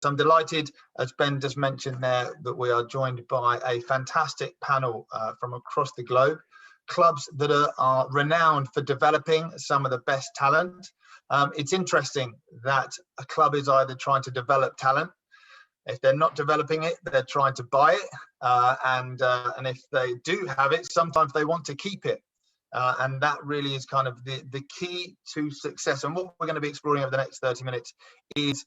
I'm delighted, as Ben just mentioned there, that we are joined by a fantastic panel from across the globe. Clubs that are renowned for developing some of the best talent. It's interesting that a club is either trying to develop talent. If they're not developing it, they're trying to buy it. And if they do have it, sometimes they want to keep it. And that really is kind of the key to success. And what we're going to be exploring over the next 30 minutes is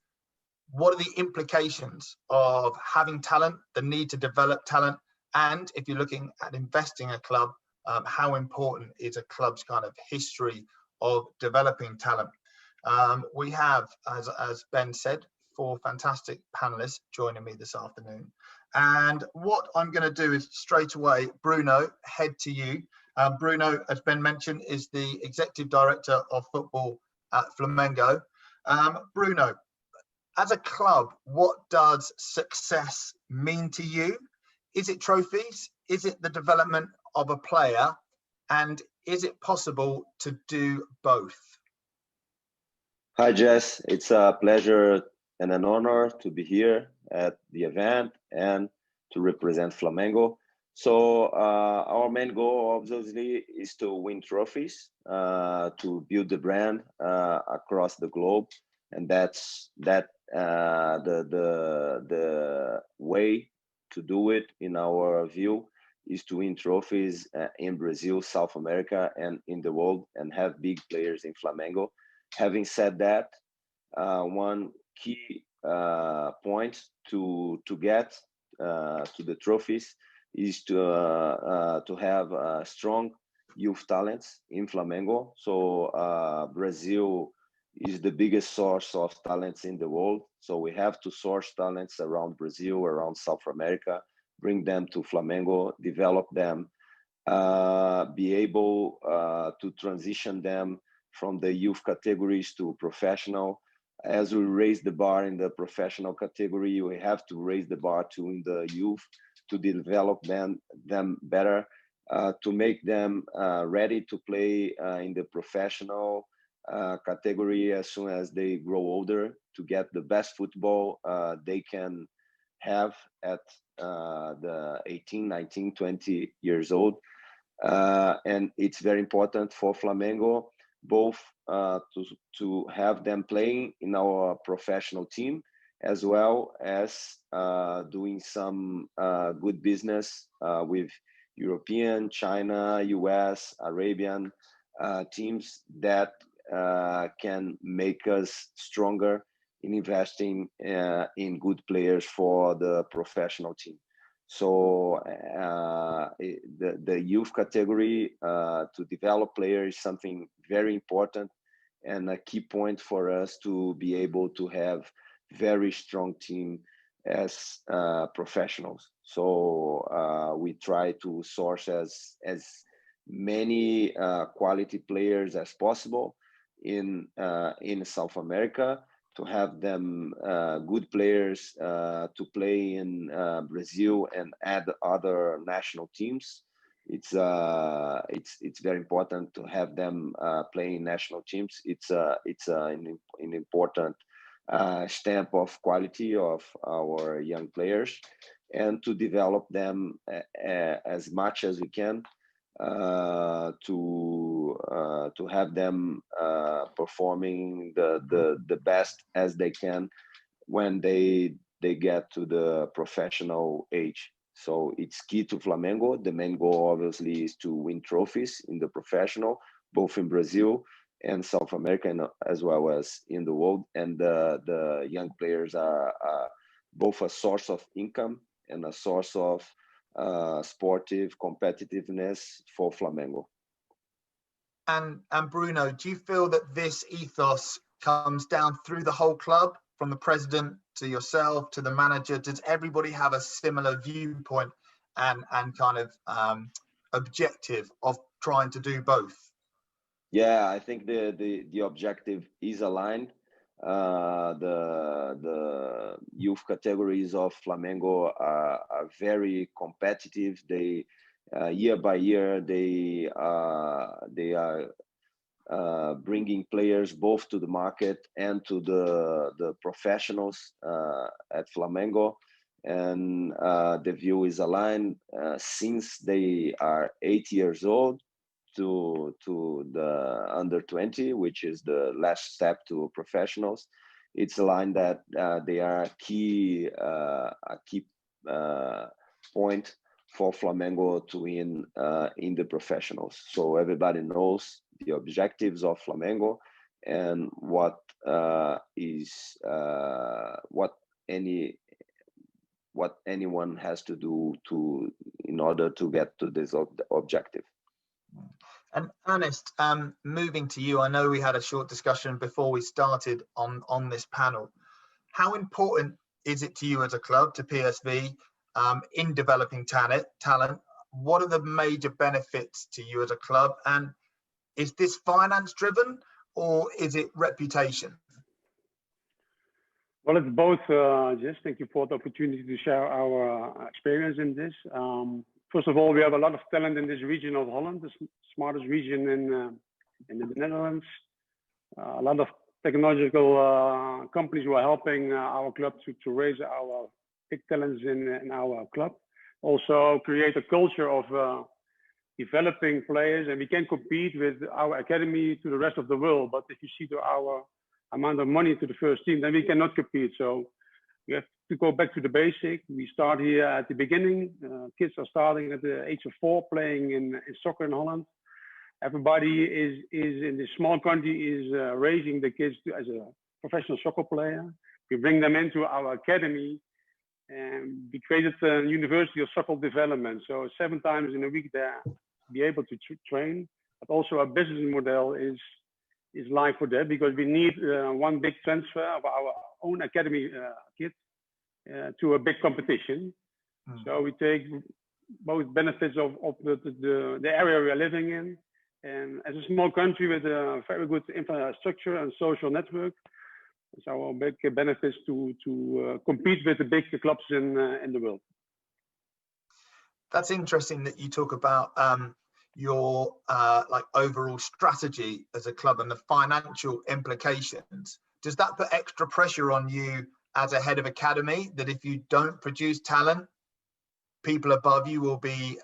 what are the implications of having talent, the need to develop talent, and if you're looking at investing a club, how important is a club's kind of history of developing talent. We have, as Ben said, 4 fantastic panelists joining me this afternoon. And what I'm going to do is straight away, Bruno, head to you. Bruno, as Ben mentioned, is the Executive Director of Football at Flamengo. Bruno, as a club, what does success mean to you? Is it trophies? Is it the development of a player? And is it possible to do both? Hi, Jess. It's a pleasure and an honor to be here at the event and to represent Flamengo. So our main goal, obviously, is to win trophies, to build the brand across the globe. And that's the way to do it, in our view, is to win trophies in Brazil, South America, and in the world, and have big players in Flamengo. Having said that, one key point to get to the trophies is to have strong youth talents in Flamengo. So Brazil is the biggest source of talents in the world. So we have to source talents around Brazil, around South America, bring them to Flamengo, develop them, be able to transition them from the youth categories to professional. As we raise the bar in the professional category, we have to raise the bar too in the youth to develop them better, to make them ready to play in the professional category as soon as they grow older, to get the best football they can have at the 18, 19, 20 years old. And it's very important for Flamengo, both to have them playing in our professional team, as well as doing some good business with European, China, US, Arabian teams that can make us stronger in investing in good players for the professional team. So the youth category to develop players is something very important and a key point for us to be able to have very strong team as professionals. So we try to source as many quality players as possible in South America, to have them good players to play in Brazil and add other national teams. It's very important to have them play in national teams. It's an important stamp of quality of our young players, and to develop them as much as we can, to have them performing the best as they can when they get to the professional age. So it's key to Flamengo. The main goal obviously is to win trophies in the professional, both in Brazil and South America, and as well as in the world. And the young players are both a source of income and a source of sportive competitiveness for Flamengo. And Bruno, do you feel that this ethos comes down through the whole club, from the president to yourself to the manager? Does everybody have a similar viewpoint and kind of objective of trying to do both? Yeah, I think the objective is aligned. The youth categories of Flamengo are very competitive. They year by year they are bringing players both to the market and to the professionals at Flamengo. And the view is aligned since they are 8 years old to the under 20, which is the last step to professionals. It's aligned that they are a key point for Flamengo to win in the professionals. So everybody knows the objectives of Flamengo and what anyone has to do in order to get to this objective. And Ernest, moving to you, I know we had a short discussion before we started on this panel. How important is it to you as a club, to PSV, in developing talent? What are the major benefits to you as a club? And is this finance driven or is it reputation? Well, it's both, Jess. Thank you for the opportunity to share our experience in this. First of all, we have a lot of talent in this region of Holland, the smartest region in the Netherlands. A lot of technological companies who are helping our club to raise our big talents in our club. Also create a culture of developing players, and we can compete with our academy to the rest of the world. But if you see to our amount of money to the first team, then we cannot compete. So we have to go back to the basic. We start here at the beginning. Kids are starting at the age of 4 playing in soccer in Holland. Everybody is in this small country is raising the kids as a professional soccer player. We bring them into our academy, and we created a university of soccer development. So 7 times in a week they're be able to train. But also our business model is live for that, because we need one big transfer of our own academy kids to a big competition. So we take both benefits of the area we are living in, and as a small country with a very good infrastructure and social network, it's our big benefits to compete with the big clubs in the world. That's interesting that you talk about your like overall strategy as a club and the financial implications. Does that put extra pressure on you as a head of academy, that if you don't produce talent, people above you will be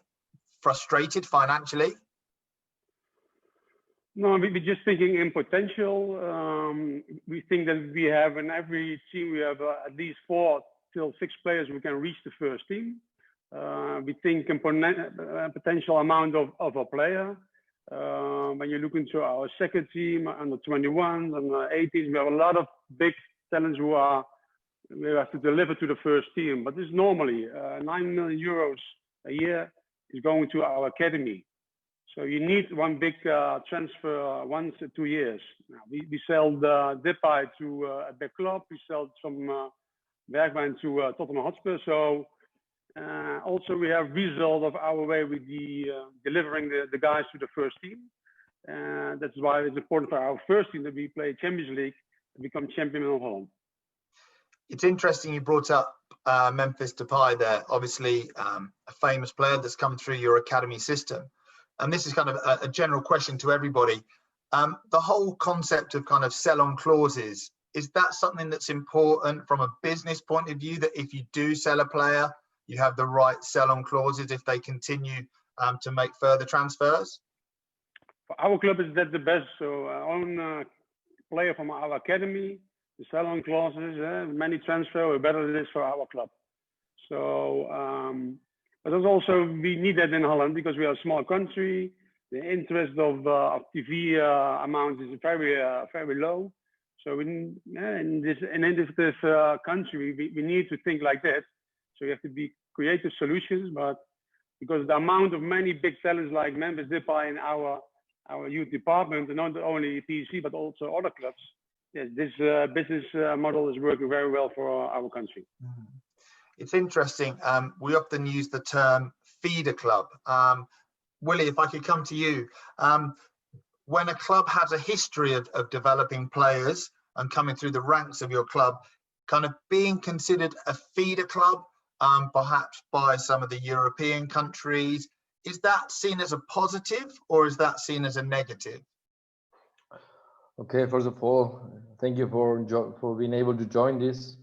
frustrated financially? No, we're just thinking in potential. We think that we have in every team, we have at least 4 till 6 players who can reach the first team. We think in potential amount of a player. When you look into our second team, under 21s and 18s, we have a lot of big talents who we have to deliver to the first team. But this normally 9 million euros a year is going to our academy. So you need one big transfer once in 2 years. Now, we sell the Depay to a big club. We sell some Bergwijn to Tottenham Hotspur. So also we have result of our way with delivering the guys to the first team. That's why it's important for our first team that we play Champions League and become champion of Holland. It's interesting you brought up Memphis Depay there. Obviously, a famous player that's come through your academy system. And this is kind of a general question to everybody. The whole concept of kind of sell-on clauses, is that something that's important from a business point of view, that if you do sell a player, you have the right sell-on clauses if they continue to make further transfers? For our club, is that the best? So our own player from our academy, the sell-on clauses, many transfer, the better it is for our club. So, but there's also, we need that in Holland because we are a small country. The interest of TV amount is very low. So in this innovative country, we need to think like that. So you have to be creative solutions, but because the amount of many big talents like Memphis Depay in our youth department, and not only PSV but also other clubs, yes, this business model is working very well for our country. It's interesting. We often use the term feeder club. Willie, if I could come to you. When a club has a history of developing players and coming through the ranks of your club, kind of being considered a feeder club, perhaps by some of the European countries, is that seen as a positive or is that seen as a negative? Okay, first of all, thank you for being able to join this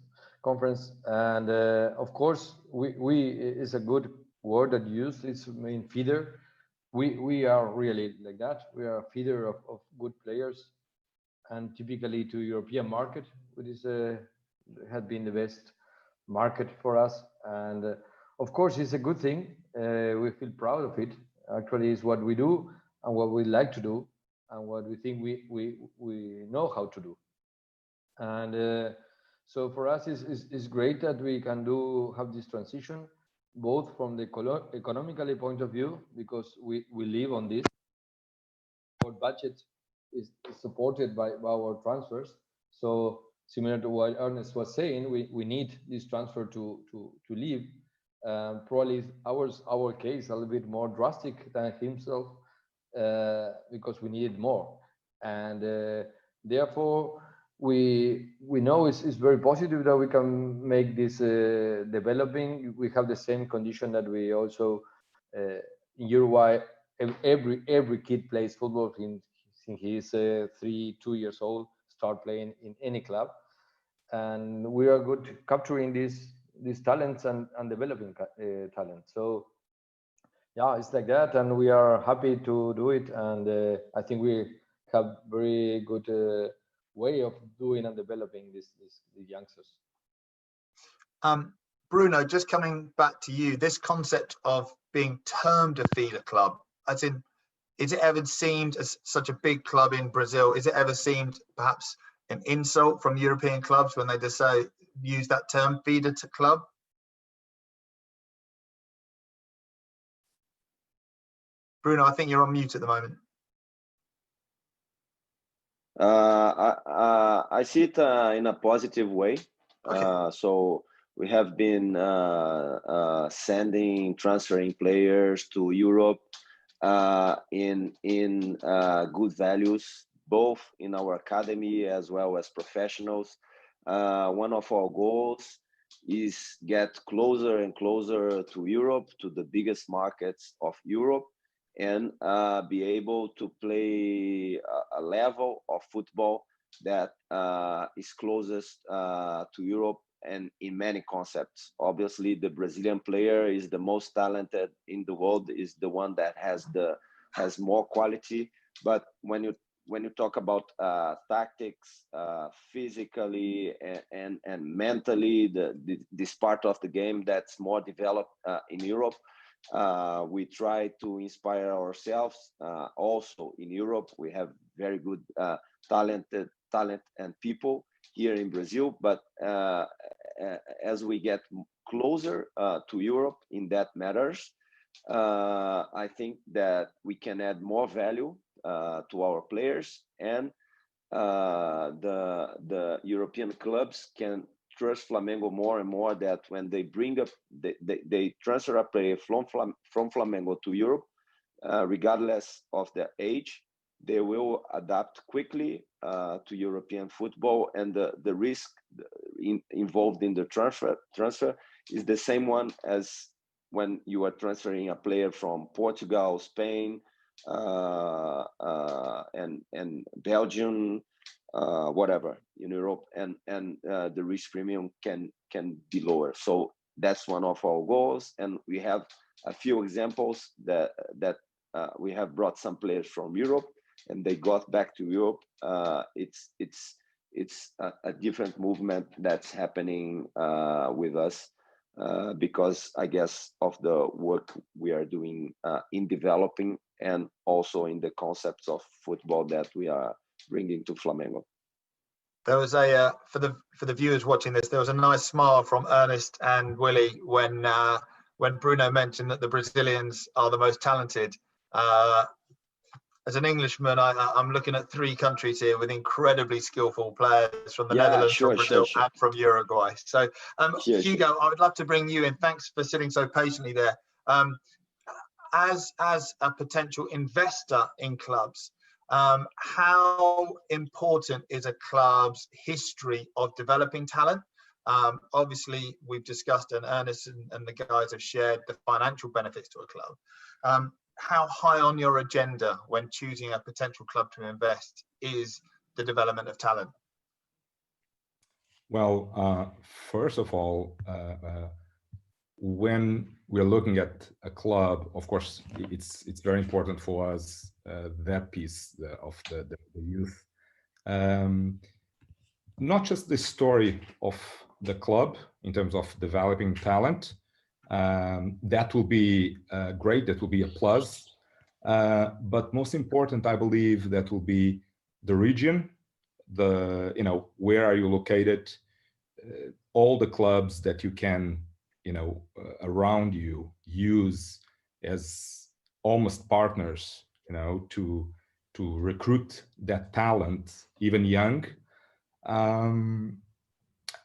conference. And of course, we is a good word that you use. It's mean feeder. We are really like that. We are a feeder of good players, and typically to European market, which is had been the best market for us. And of course, it's a good thing. We feel proud of it. Actually, it's what we do and what we like to do, and what we think we know how to do. And so for us, it's great that we can have this transition, both from the economically point of view, because we live on this. Our budget is supported by our transfers. So similar to what Ernest was saying, we need this transfer to live. Probably our case a little bit more drastic than himself, because we needed more, and therefore we know it's very positive that we can make this developing. We have the same condition that we also in Uruguay. Every kid plays football since he is 2 years old. Start playing in any club, and we are good capturing these talents and developing talent. So yeah, it's like that, and we are happy to do it. And I think we have very good way of doing and developing the youngsters. Bruno, just coming back to you, this concept of being termed a feeder club, as in, is it ever seemed, as such a big club in Brazil, is it ever seemed perhaps an insult from European clubs when they just use that term, feeder to club? Bruno, I think you're on mute at the moment. I see it in a positive way. Okay. So we have been transferring players to Europe in good values, both in our academy as well as professionals. One of our goals is get closer and closer to Europe, to the biggest markets of Europe, and be able to play a level of football that is closest to Europe, and in many concepts. Obviously, the Brazilian player is the most talented in the world, is the one that has more quality. But when you talk about tactics, physically and mentally, this part of the game that's more developed in Europe, we try to inspire ourselves. Also in Europe, we have very good talent and people here in Brazil, but as we get closer to Europe in that matters, I think that we can add more value to our players, and the European clubs can trust Flamengo more and more, that when they they transfer a player from Flamengo to Europe, regardless of their age, they will adapt quickly to European football, and the risk involved in the transfer is the same one as when you are transferring a player from Portugal, Spain, and Belgium, whatever in Europe, and the risk premium can be lower. So that's one of our goals, and we have a few examples that we have brought some players from Europe, and they got back to Europe. It's a different movement that's happening with us, because I guess of the work we are doing in developing, and also in the concepts of football that we are bringing to Flamengo. There was for the viewers watching this, there was a nice smile from Ernest and Willie when Bruno mentioned that the Brazilians are the most talented. As an Englishman, I'm looking at 3 countries here with incredibly skillful players from the Netherlands, from Brazil, and from Uruguay. So, Hugo, I would love to bring you in. Thanks for sitting so patiently there. As a potential investor in clubs, how important is a club's history of developing talent? Obviously, we've discussed, and Ernest and the guys have shared the financial benefits to a club. How high on your agenda when choosing a potential club to invest is the development of talent? Well, first of all, when we're looking at a club, of course, it's very important for us that piece of the youth. Not just the story of the club in terms of developing talent. That will be great. That will be a plus. But most important, I believe, that will be the region. Where are you located? All the clubs that you can, around you use as almost partners, to recruit that talent, even young.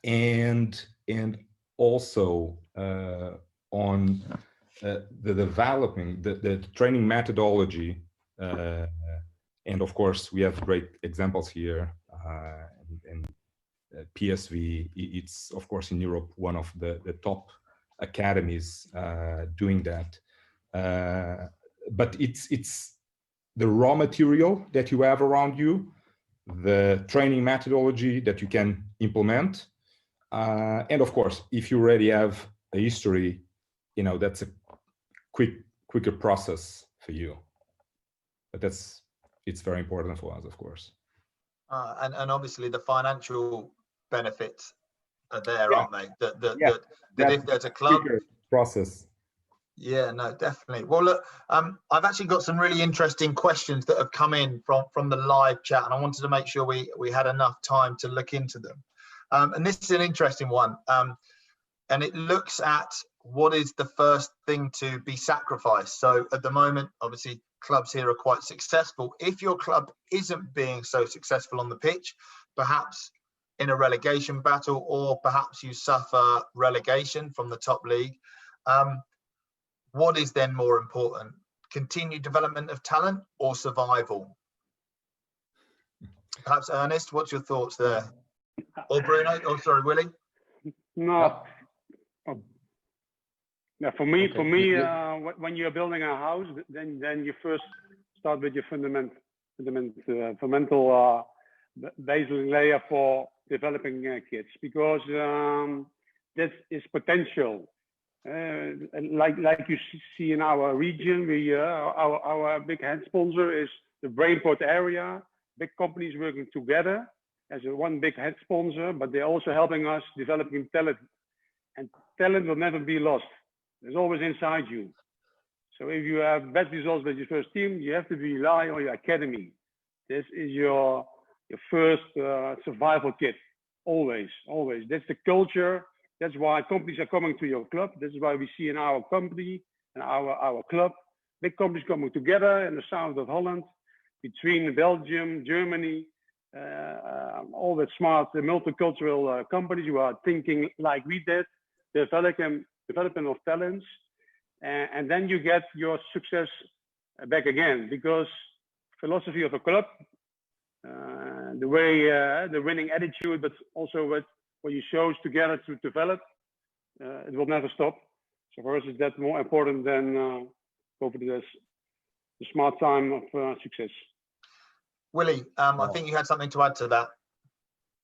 And also on the developing the training methodology, and of course we have great examples here, and PSV, it's of course in Europe one of the top academies doing that, but it's the raw material that you have around you, the training methodology that you can implement, and of course, if you already have a history, that's a quicker process for you. But it's very important for us, of course. And obviously the financial benefits are there, aren't they? That if there's a club process. Yeah, no, definitely. Well, look, I've actually got some really interesting questions that have come in from the live chat, and I wanted to make sure we had enough time to look into them. And this is an interesting one, and it looks at what is the first thing to be sacrificed. So at the moment, obviously, clubs here are quite successful. If your club isn't being so successful on the pitch, perhaps in a relegation battle, or perhaps you suffer relegation from the top league, what is then more important? Continued development of talent or survival? Perhaps Ernest, what's your thoughts there? Or Bruno? Oh, sorry, Willie? No. Oh. Yeah, for me, Okay. when you're building a house, then you first start with your fundamental basic layer for developing kids, because that is potential. Like you see in our region, our big head sponsor is the Brainport area. Big companies working together as one big head sponsor, but they're also helping us developing talent. And talent will never be lost. It's always inside you. So if you have best results with your first team, you have to rely on your academy. This is your first survival kit. Always. That's the culture. That's why companies are coming to your club. This is why we see in our company and our club, big companies coming together in the south of Holland, between Belgium, Germany, all the smart multicultural companies who are thinking like we did, development of talents, and then you get your success back again, because philosophy of a club, the way the winning attitude, but also what you shows together to develop, it will never stop. So for us, is that more important than go for the smart time of success. Willie, I think you had something to add to that.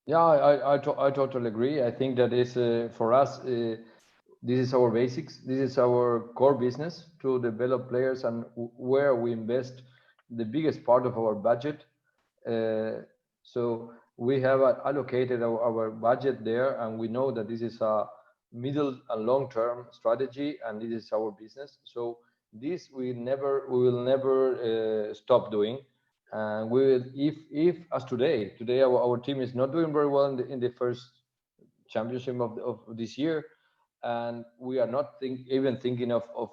Yeah, I totally agree. I think that is for us, this is our basics. This is our core business, to develop players, and where we invest the biggest part of our budget. So we have allocated our budget there, and we know that this is a middle and long-term strategy, and this is our business. So this we will never stop doing. And we will, if as today our team is not doing very well in the first championship of this year, and we are not even thinking of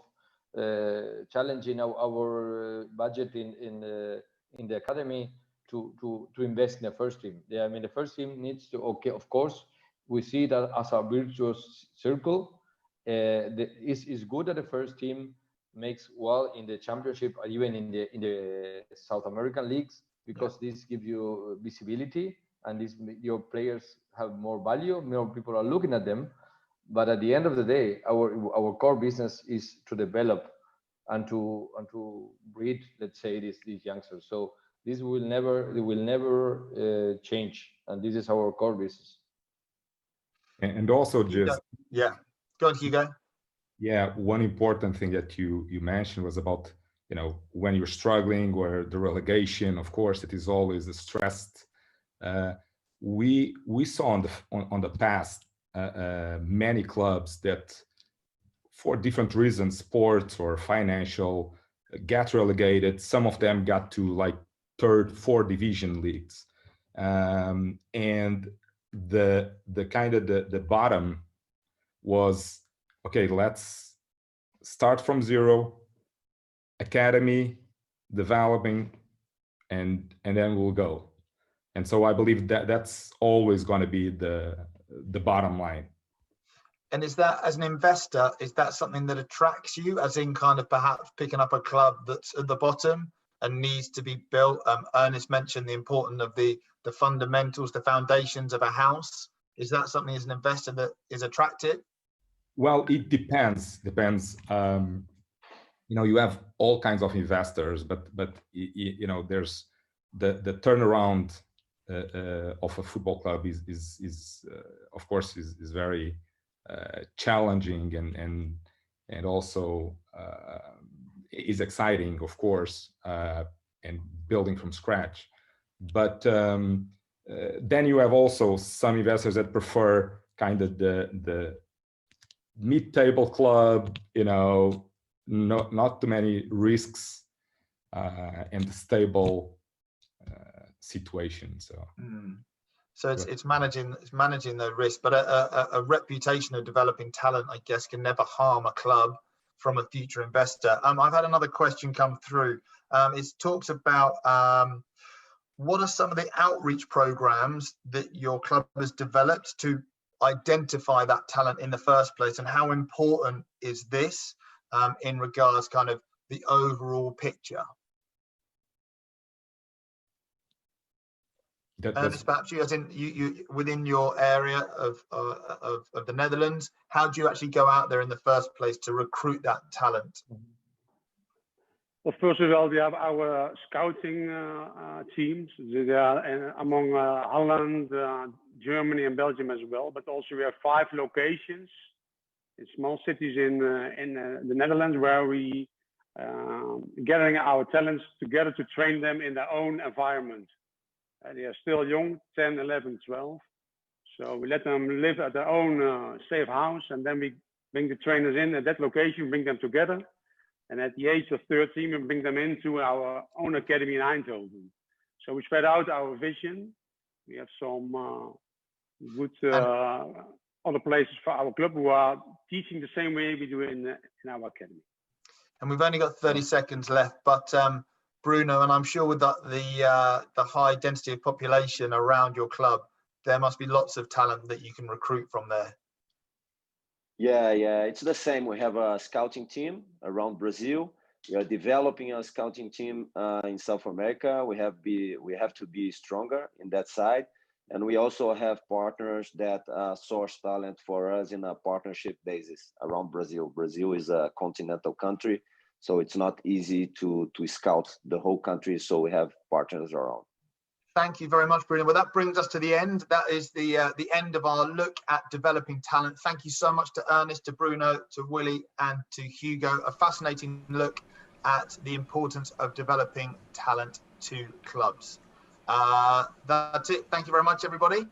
challenging our budget in the academy to invest in the first team. I mean, the first team needs to, okay, of course, we see that as a virtuous circle. It's good that the first team makes well in the championship, or even in the South American leagues, because this gives you visibility, and your players have more value, more people are looking at them. But at the end of the day, our core business is to develop and to breed, let's say, these youngsters. So This will never change, and this is our core business. And also just go on, Hugo. Yeah, one important thing that you mentioned was about, when you're struggling or the relegation. Of course, it is always stressed. We saw on the past many clubs that, for different reasons, sports or financial, get relegated. Some of them got to like third, fourth division leagues, and the kind of the bottom was, okay, let's start from zero, academy, developing, and then we'll go. And so I believe that that's always going to be the bottom line. And is that, as an investor, is that something that attracts you, as in kind of perhaps picking up a club that's at the bottom and needs to be built? Ernest mentioned the importance of the fundamentals, the foundations of a house. Is that something as an investor that is attractive? Well, it depends. You have all kinds of investors, but there's the turnaround of a football club is of course is very challenging and also is exciting, of course, and building from scratch. But then you have also some investors that prefer kind of the mid-table club, not too many risks, and stable situation. So it's managing the risk, but a reputation of developing talent, I guess, can never harm a club from a future investor. I've had another question come through. It talks about what are some of the outreach programs that your club has developed to identify that talent in the first place, and how important is this in regards kind of the overall picture? Ernest, perhaps you, as in you within your area of the Netherlands, how do you actually go out there in the first place to recruit that talent? Well, first of all, we have our scouting teams. They are among Holland, Germany, and Belgium as well. But also we have 5 locations in small cities in the Netherlands where we gathering our talents together to train them in their own environment. They are still young, 10, 11, 12. So we let them live at their own safe house, and then we bring the trainers in at that location, bring them together. And at the age of 13, we bring them into our own academy in Eindhoven. So we spread out our vision. We have some good other places for our club who are teaching the same way we do in our academy. And we've only got 30 seconds left, but Bruno, and I'm sure with the high density of population around your club, there must be lots of talent that you can recruit from there. Yeah, it's the same. We have a scouting team around Brazil. We are developing a scouting team in South America. We have to be stronger in that side, and we also have partners that source talent for us in a partnership basis around Brazil. Brazil is a continental country, so it's not easy to scout the whole country. So we have partners around. Thank you very much, Bruno. Well, that brings us to the end. That is the end of our look at developing talent. Thank you so much to Ernest, to Bruno, to Willie, and to Hugo. A fascinating look at the importance of developing talent to clubs. That's it. Thank you very much, everybody.